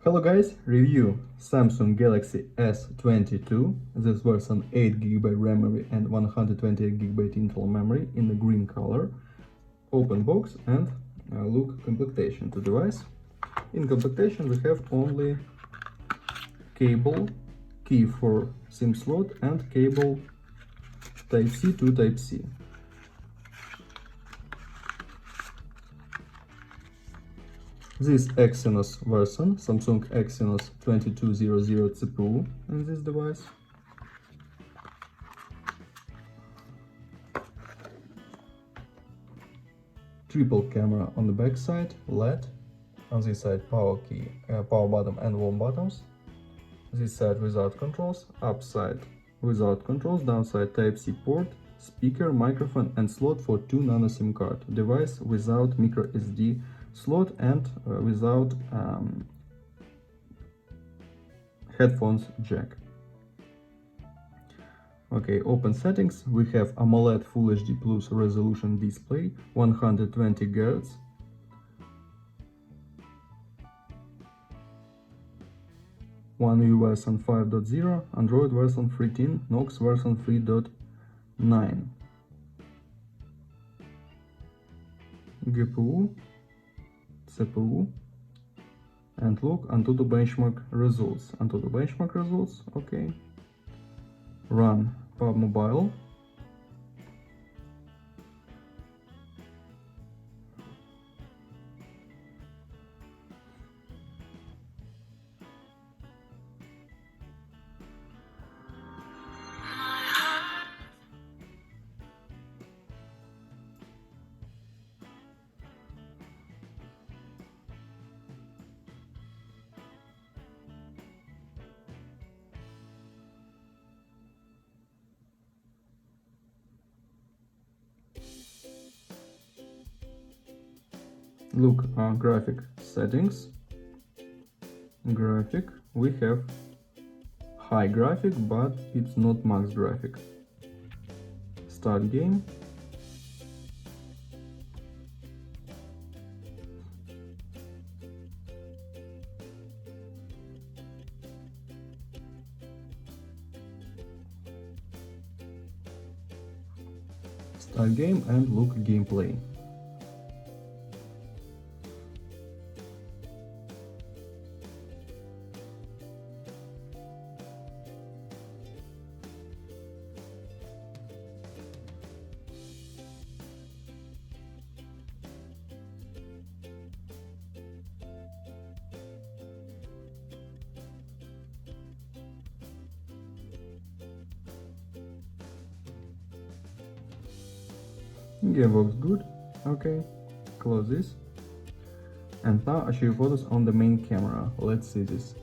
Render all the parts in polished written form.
Hello guys, review Samsung Galaxy S22. This version 8GB memory and 128GB internal memory in the green color. Open box and look complementation to device. In complementation we have only cable, key for SIM slot and cable Type-C to Type-C. This Exynos version, Samsung Exynos 2200 CPU in this device. Triple camera on the back side, LED. On this side power key, power button and warm buttons. This side without controls, upside without controls, downside Type-C port, speaker, microphone and slot for 2 nano SIM card. Device without micro SD slot and without headphones jack. Okay, open settings. We have AMOLED Full HD Plus resolution display, 120 Hz. One UI version 5.0, Android version 13, Knox version 3.9. GPU, CPU, and look Antutu benchmark results. Antutu benchmark results, okay. Run PUB Mobile. Look graphic settings. Graphic, we have high graphic, but it's not max graphic. Start game. Start game and look gameplay. Game works good. Okay, close this. And now I show you photos on the main camera. Let's see this.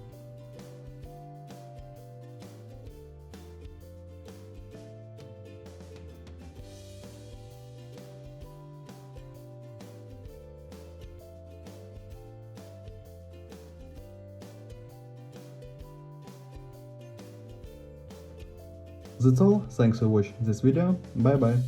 That's all. Thanks for watching this video. Bye bye.